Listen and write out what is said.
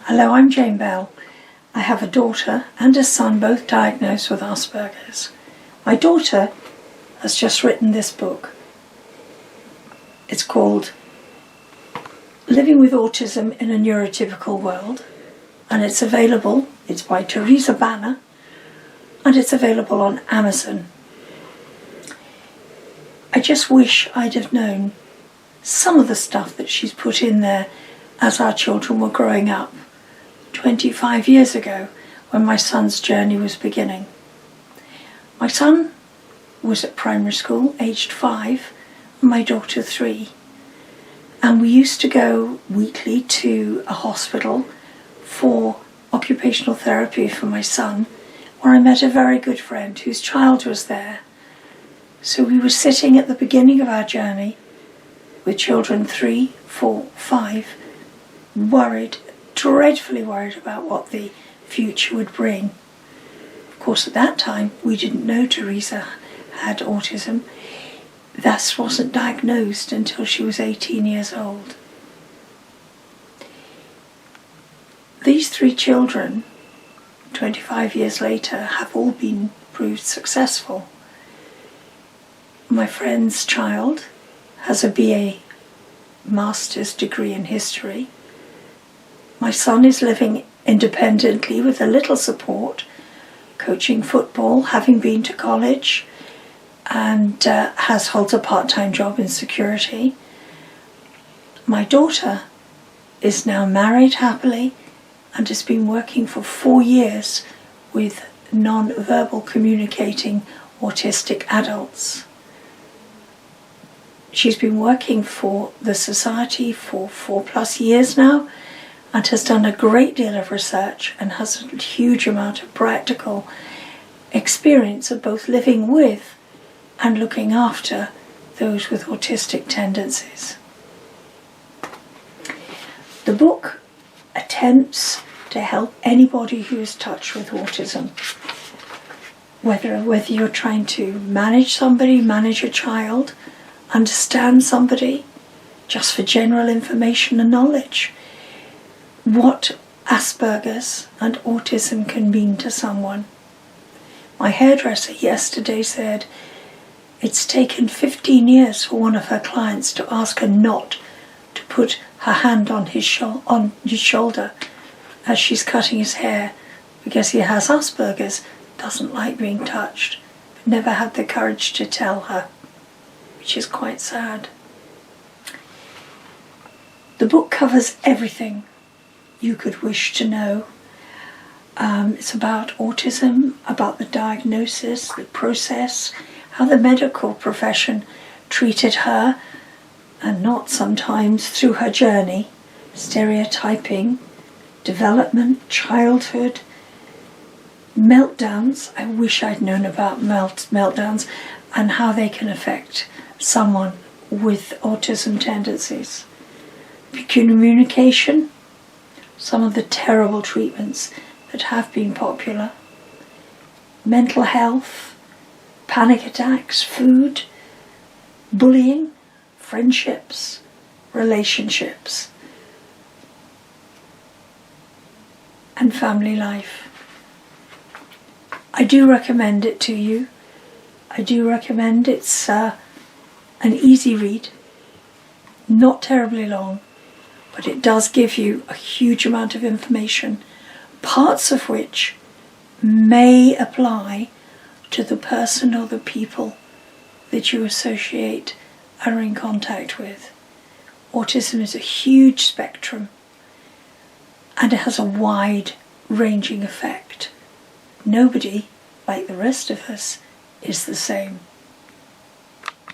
Hello, I'm Jane Bell. I have a daughter and a son, both diagnosed with Asperger's. My daughter has just written this book. It's called Living with Autism in a Neurotypical World, and it's available. It's by Teresa, and it's available on Amazon. I just wish I'd have known some of the stuff that she's put in there as our children were growing up 25 years ago, when my son's journey was beginning. My son was at primary school, aged 5, and my daughter 3. And we used to go weekly to a hospital for occupational therapy for my son, where I met a very good friend whose child was there. So we were sitting at the beginning of our journey with children 3, 4, 5, worried, dreadfully worried about what the future would bring. Of course, at that time, we didn't know Teresa had autism. That wasn't diagnosed until she was 18 years old. These 3 children, 25 years later, have all been proved successful. My friend's child has a BA master's degree in history. My son is living independently with a little support, coaching football, having been to college, and holds a part-time job in security. My daughter is now married happily and has been working for 4 years with non-verbal communicating autistic adults. She's been working for the society for 4+ years now, and has done a great deal of research and has a huge amount of practical experience of both living with and looking after those with autistic tendencies. The book attempts to help anybody who is touched with autism, whether you're trying to manage somebody, manage a child, understand somebody, just for general information and knowledge, what Asperger's and autism can mean to someone. My hairdresser yesterday said it's taken 15 years for one of her clients to ask her not to put her hand on his shoulder as she's cutting his hair, because he has Asperger's, doesn't like being touched, but never had the courage to tell her, which is quite sad. The book covers everything you could wish to know. It's about autism, about the diagnosis, the process, how the medical profession treated her, and not sometimes through her journey, stereotyping, development, childhood, meltdowns. I wish I'd known about meltdowns and how they can affect someone with autism tendencies. Communication, some of the terrible treatments that have been popular, mental health, panic attacks, food, bullying, friendships, relationships, and family life. I do recommend it to you. I do recommend it's an easy read, not terribly long, but it does give you a huge amount of information, parts of which may apply to the person or the people that you associate and are in contact with. Autism is a huge spectrum, and it has a wide-ranging effect. Nobody, like the rest of us, is the same.